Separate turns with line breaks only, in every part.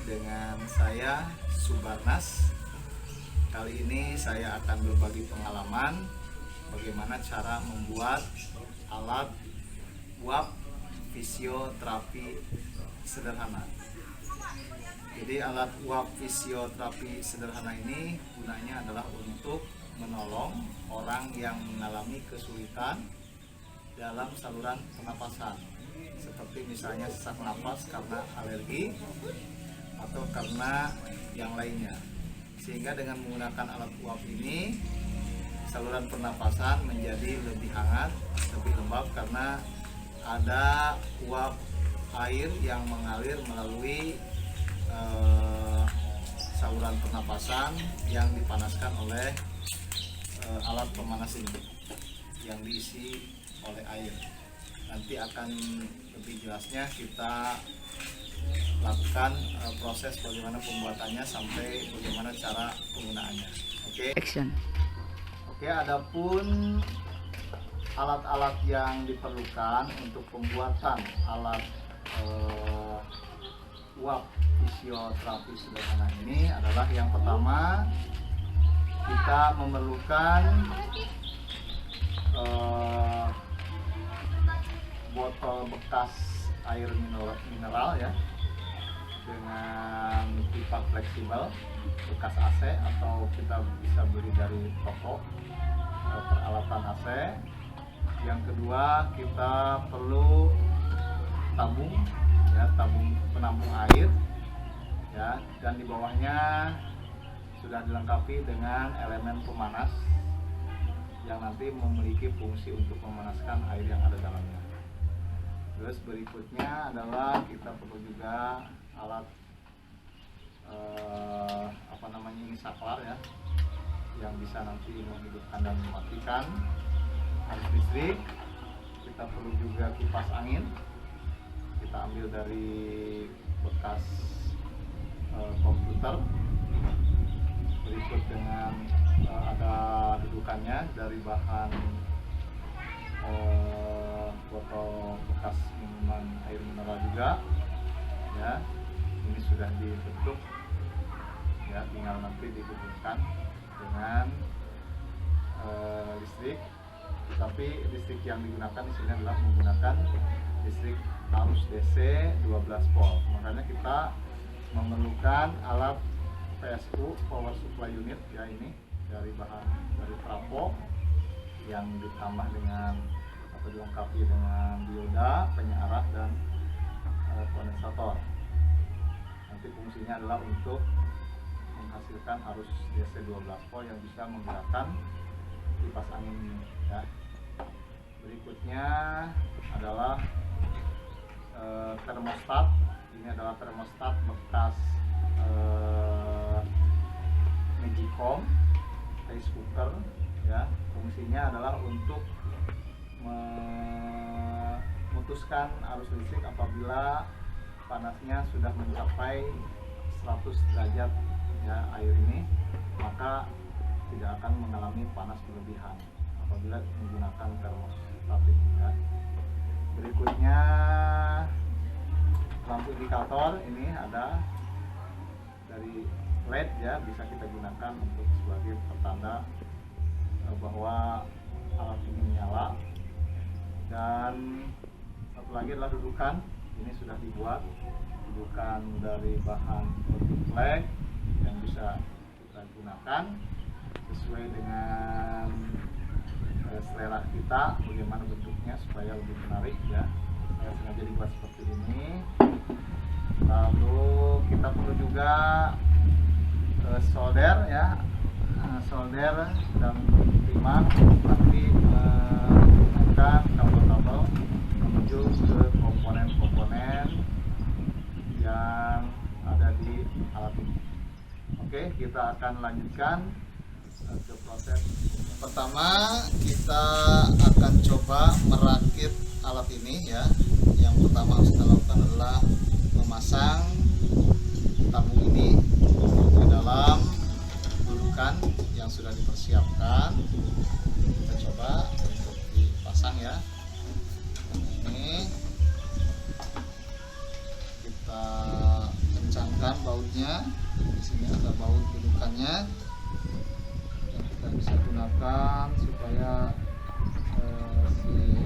dengan saya Subarnas. Kali ini saya akan berbagi pengalaman bagaimana cara membuat alat uap fisioterapi sederhana. Jadi alat uap fisioterapi sederhana ini gunanya adalah untuk menolong orang yang mengalami kesulitan dalam saluran pernapasan, seperti misalnya sesak napas karena alergi atau karena yang lainnya. Sehingga dengan menggunakan alat uap ini, saluran pernapasan menjadi lebih hangat, lebih lembab karena ada uap air yang mengalir melalui saluran pernapasan yang dipanaskan oleh alat pemanas ini yang diisi oleh air. Nanti akan lebih jelasnya kita lakukan proses bagaimana pembuatannya sampai bagaimana cara penggunaannya. Oke.
Action.
Oke, adapun alat-alat yang diperlukan untuk pembuatan alat uap fisioterapi sederhana ini adalah yang pertama, kita memerlukan botol bekas air mineral ya, dengan pipa fleksibel bekas AC atau kita bisa beli dari toko peralatan AC. Yang kedua, kita perlu tabung ya, tabung penampung air ya, dan di bawahnya sudah dilengkapi dengan elemen pemanas yang nanti memiliki fungsi untuk memanaskan air yang ada dalamnya. Terus berikutnya adalah kita perlu juga alat ini saklar ya, yang bisa nanti menghidupkan dan mematikan arus listrik. Kita perlu juga kipas angin, kita ambil dari bekas komputer. Berikut dengan ada dudukannya dari bahan botol bekas minuman air mineral juga ya. Ini sudah dibentuk ya, tinggal nanti dihubungkan dengan listrik. Tapi listrik yang digunakan di sini adalah menggunakan listrik arus DC 12 volt. Makanya kita memerlukan alat PSU, power supply unit ya, ini dari bahan dari trafo yang ditambah dengan atau dilengkapi dengan dioda, penyearah dan kondensator. Nanti fungsinya adalah untuk menghasilkan arus DC 12 volt yang bisa menggerakkan kipas angin ini ya. Berikutnya adalah termostat. Ini adalah termostat bekas Magicom rice cooker ya. Fungsinya adalah untuk memutuskan arus listrik apabila panasnya sudah mencapai 100 derajat ya air ini, maka tidak akan mengalami panas berlebihan apabila menggunakan termostat ini ya. Berikutnya lampu indikator, ini ada dari LED ya, bisa kita gunakan untuk sebagai pertanda bahwa alat ini menyala. Dan satu lagi adalah dudukan. Ini sudah dibuat dudukan dari bahan flag yang bisa kita gunakan sesuai dengan selera kita bagaimana bentuknya supaya lebih menarik ya. Saya sengaja dibuat seperti ini. Lalu kita perlu juga solder ya, solder dan timah nanti menggunakan kabel-kabel menuju ke komponen-komponen yang ada di alat ini. Oke, kita akan lanjutkan ke proses. Pertama, kita akan coba merakit alat ini ya. Yang pertama harus kita lakukan adalah memasang tabung ini di dalam dudukan yang sudah dipersiapkan. Kita coba untuk dipasang ya. Ini kita kencangkan gunakan bautnya. Di sini ada baut dudukannya yang kita bisa gunakan supaya si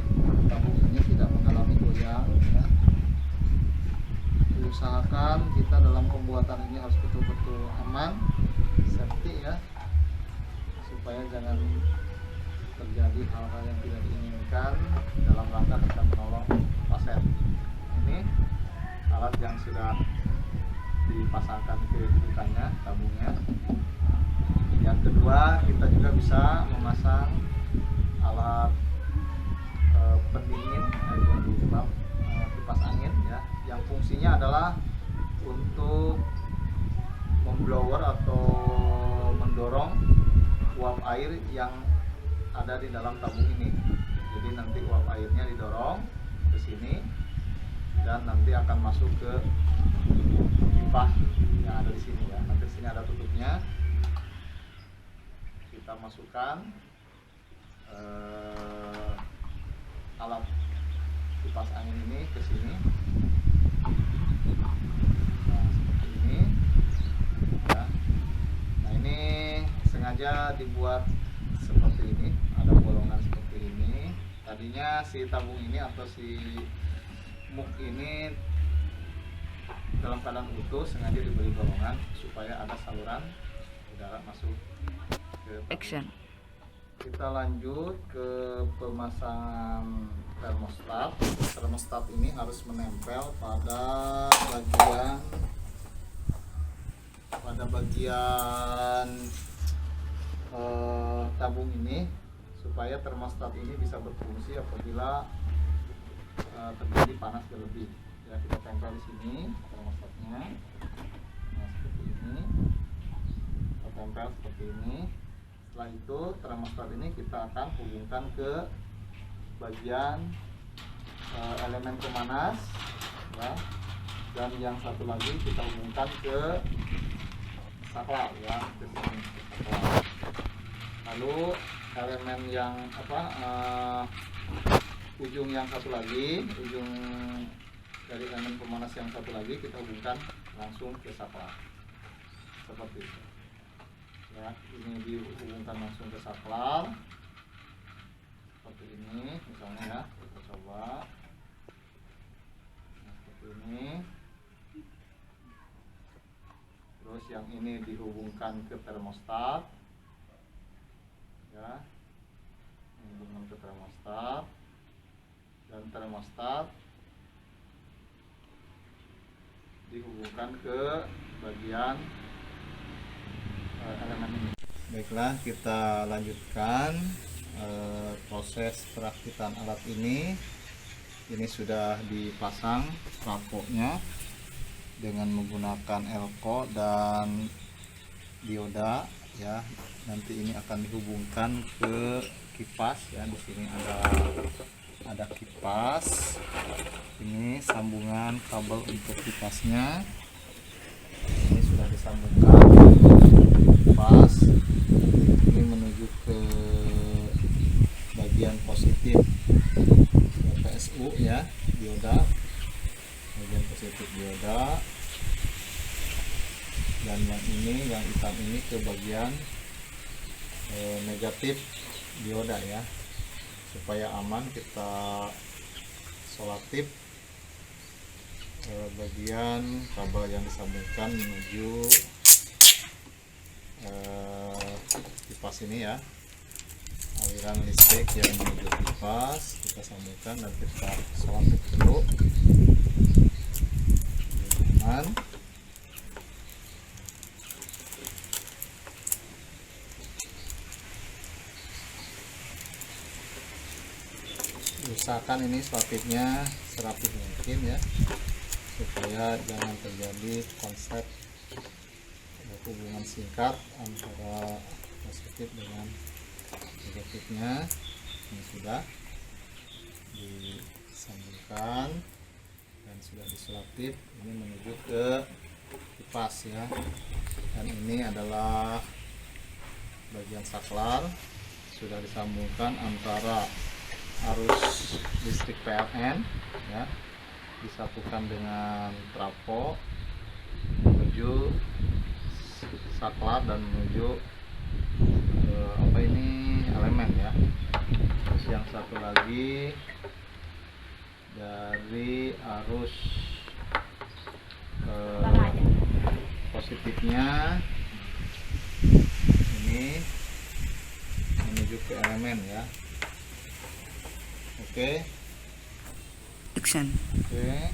tabung ini tidak mengalami goyang ya. Usahakan kita dalam pembuatan ini harus betul-betul aman, safety ya, supaya jangan terjadi hal-hal yang tidak diinginkan dalam rangka kita menolong pasien. Ini alat yang sudah dipasangkan ke dudukannya, tabungnya. Yang kedua, kita juga bisa memasang alat pendingin kipas angin ya, yang fungsinya adalah untuk memblower atau mendorong uap air yang ada di dalam tabung ini. Jadi nanti uap airnya didorong ke sini dan nanti akan masuk ke pipa yang ada di sini ya. Nanti di sini ada tutupnya. Kita masukkan alat kipas angin ini ke sini. Nah, seperti ini. Ya. Nah, ini sengaja dibuat seperti ini, ada bolongan seperti ini. Tadinya si tabung ini atau si muk ini dalam keadaan utuh, sengaja diberi bolongan supaya ada saluran udara masuk ke tabung. Kita lanjut ke pemasangan termostat. Termostat ini harus menempel pada bagian tabung ini supaya termostat ini bisa berfungsi apabila terjadi panas berlebih. Ya, kita tempel di sini termostatnya. Nah, seperti ini. Kita tempel seperti ini. Setelah itu termostat ini kita akan hubungkan ke bagian elemen pemanas ya, dan yang satu lagi kita hubungkan ke saklar ya, ke sini, ke saklar. Lalu elemen yang ujung yang satu lagi, ujung dari elemen pemanas yang satu lagi kita hubungkan langsung ke saklar seperti itu. Ya, ini dihubungkan langsung ke saklar seperti ini misalnya ya, kita coba. Nah, seperti ini. Terus yang ini dihubungkan ke termostat ya, hubungan ke termostat, dan termostat dihubungkan ke bagian elemen ini. Baiklah, kita lanjutkan proses perakitan alat ini. Ini sudah dipasang trafonya dengan menggunakan elko dan dioda ya. Nanti ini akan dihubungkan ke kipas ya. Di sini ada kipas. Ini sambungan kabel untuk kipasnya. Ini sudah disambungkan kipas. Ini menuju ke bagian positif PSU ya, dioda. Bagian positif dioda. Dan yang ini, yang hitam ini ke bagian negatif dioda ya. Supaya aman kita solatif bagian kabel yang disambungkan menuju kipas ini ya. Aliran listrik yang menuju kipas kita sambungkan dan kita solatif dulu. Aman. Usahakan ini solatifnya serapih mungkin ya, supaya jangan terjadi konsep hubungan singkat antara positif dengan negatifnya. Ini sudah disambungkan dan sudah disolatif. Ini menuju ke kipas ya, dan ini adalah bagian saklar, sudah disambungkan antara arus listrik PLN ya, disatukan dengan trafo saklar dan menuju apa ini elemen ya. Terus yang satu lagi dari arus positifnya ini menuju ke elemen ya. Oke. Oke,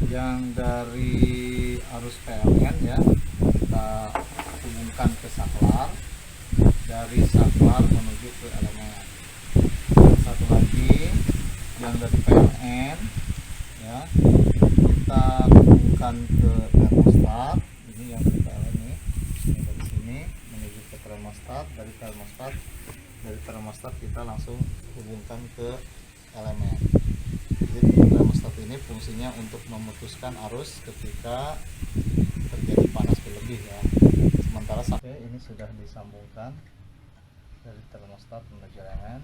yang dari arus PLN ya kita hubungkan ke saklar, dari saklar menuju ke elemen. Satu lagi yang dari PLN ya kita hubungkan ke termostat. Ini yang dari PLN ini, yang dari sini menuju ke termostat, dari termostat kita langsung hubungkan ke elemen. Jadi termostat ini fungsinya untuk memutuskan arus ketika terjadi panas berlebih ya. Sementara ini sudah disambungkan dari termostat menuju elemen,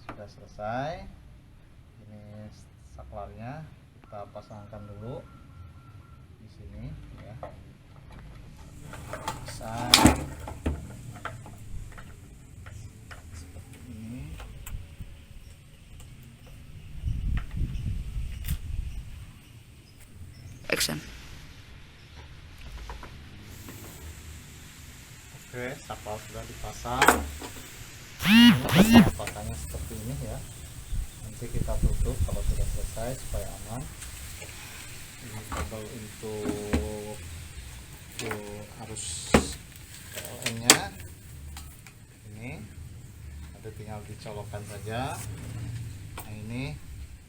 sudah selesai. Ini saklarnya kita pasangkan dulu di sini ya. Pasang seperti ini. Oke, saklar sudah dipasang. Pasangnya seperti ini ya. Nanti kita tutup kalau sudah selesai supaya aman. Ini kabel untuk arus PLN nya ini ada, tinggal dicolokkan saja. Nah, ini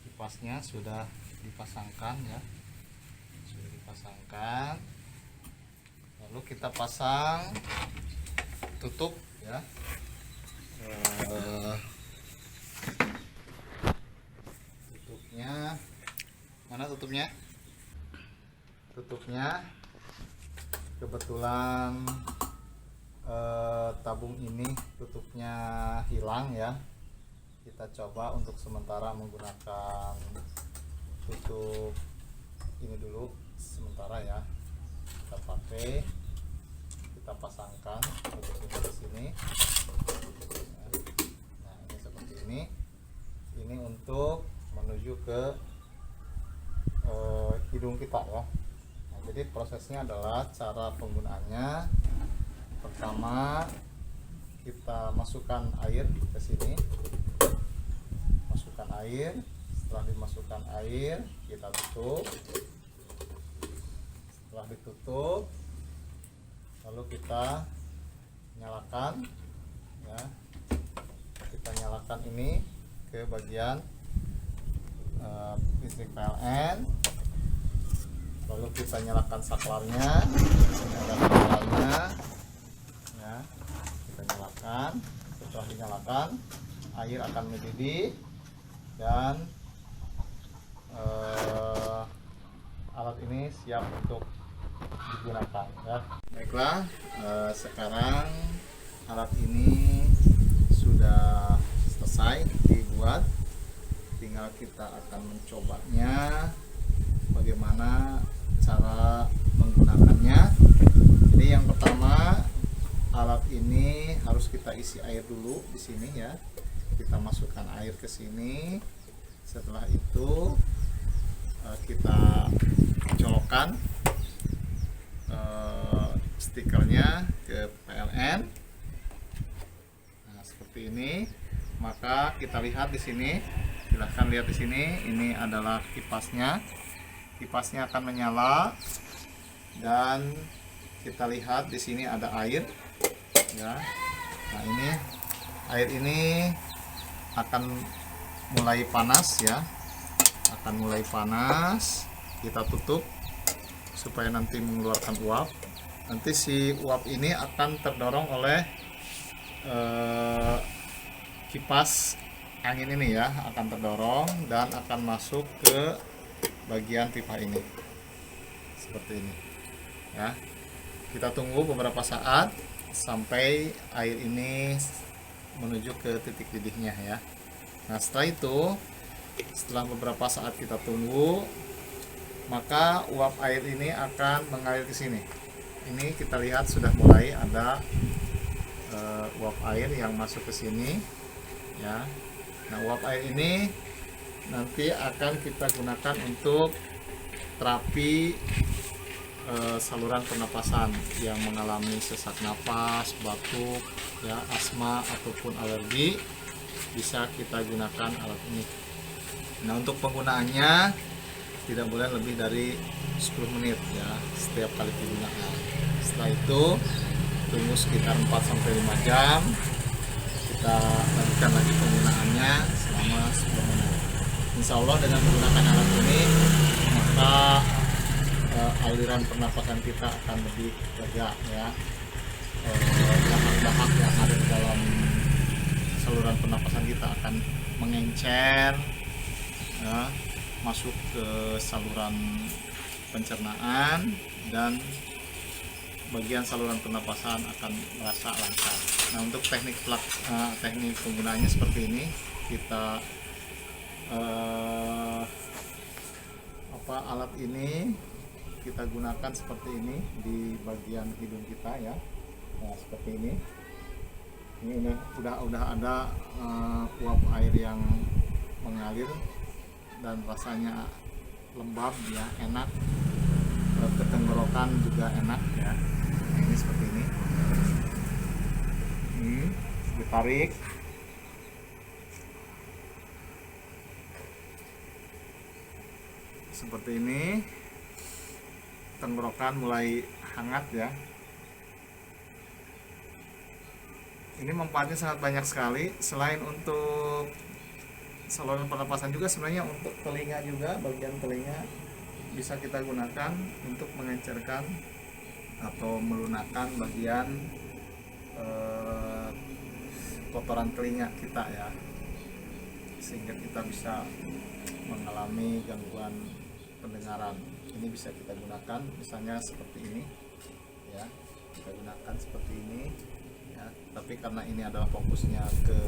kipasnya sudah dipasangkan ya, sudah dipasangkan. Lalu kita pasang tutup ya. Tutupnya mana? Tutupnya kebetulan tabung ini tutupnya hilang ya. Kita coba untuk sementara menggunakan tutup ini dulu sementara ya. Kita pakai, kita pasangkan tutup ini di sini. Nah, ini seperti ini. Ini untuk menuju ke hidung kita ya. Nah, jadi prosesnya adalah cara penggunaannya. Pertama, kita masukkan air ke sini. Masukkan air. Setelah dimasukkan air, kita tutup. Setelah ditutup, lalu kita nyalakan ya. Kita nyalakan ini ke bagian listrik PLN. Lalu kita nyalakan saklarnya. Ini ada saklarnya ya. Kita nyalakan. Setelah dinyalakan, air akan mendidih dan alat ini siap untuk digunakan ya. Baiklah, sekarang alat ini sudah selesai dibuat, tinggal kita akan mencobanya bagaimana cara menggunakannya. Jadi yang pertama, alat ini harus kita isi air dulu di sini ya. Kita masukkan air ke sini. Setelah itu kita colokkan stikernya ke PLN. Nah, seperti ini. Maka kita lihat di sini. Silahkan lihat di sini. Ini adalah kipasnya. Kipasnya akan menyala dan kita lihat di sini ada air. Ya. Nah, ini air ini akan mulai panas ya. Akan mulai panas. Kita tutup supaya nanti mengeluarkan uap. Nanti si uap ini akan terdorong oleh kipas angin ini ya, akan terdorong dan akan masuk ke bagian pipa ini seperti ini ya. Kita tunggu beberapa saat sampai air ini menuju ke titik didihnya ya. Nah, setelah itu, setelah beberapa saat kita tunggu, maka uap air ini akan mengalir ke sini ini kita lihat sudah mulai ada uap air yang masuk ke sini ya. Nah, uap air ini nanti akan kita gunakan untuk terapi saluran pernapasan yang mengalami sesak napas, batuk, ya, asma ataupun alergi, bisa kita gunakan alat ini. Nah, untuk penggunaannya tidak boleh lebih dari 10 menit ya setiap kali penggunaan. Setelah itu tunggu sekitar 4-5 jam, kita lanjutkan lagi penggunaannya selama 10 menit. Insya Allah dengan menggunakan alat ini maka aliran pernapasan kita akan lebih lega ya. Dahak-dahak yang ada di dalam saluran pernapasan kita akan mengencer ya, masuk ke saluran pencernaan, dan bagian saluran pernapasan akan merasa lancar. Nah, untuk teknik penggunaannya seperti ini. Kita alat ini kita gunakan seperti ini di bagian hidung kita ya. Nah, seperti ini. Ini udah ada uap air yang mengalir dan rasanya lembab ya, enak. Ke tenggorokan juga enak ya. Nah, ini seperti ini. Ditarik. Seperti ini. Tenggorokan mulai hangat ya. Ini manfaatnya sangat banyak sekali. Selain untuk saluran pernapasan juga, sebenarnya untuk telinga juga, bagian telinga bisa kita gunakan untuk mengencerkan atau melunakkan bagian kotoran telinga kita ya, sehingga kita bisa mengalami gangguan pendengaran. Ini bisa kita gunakan misalnya seperti ini ya, kita gunakan seperti ini ya. Tapi karena ini adalah fokusnya ke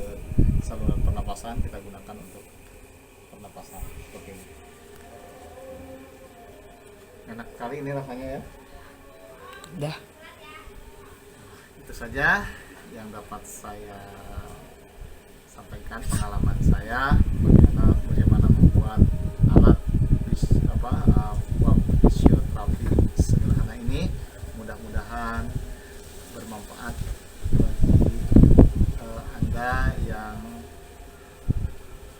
saluran pernapasan, kita gunakan untuk pernapasan. Oke, enak sekali ini rasanya ya.
Dah.
Itu saja yang dapat saya sampaikan, pengalaman saya bagaimana membuat alat uap fisioterapi sederhana ini. Mudah-mudahan bermanfaat bagi Anda yang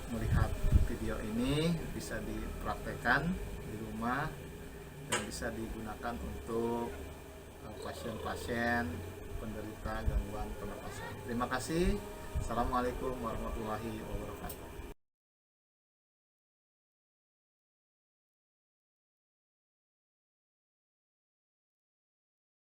melihat video ini, bisa dipraktekkan di rumah dan bisa digunakan untuk pasien-pasien penderita gangguan pernapasan. Terima kasih. Assalamualaikum warahmatullahi wabarakatuh.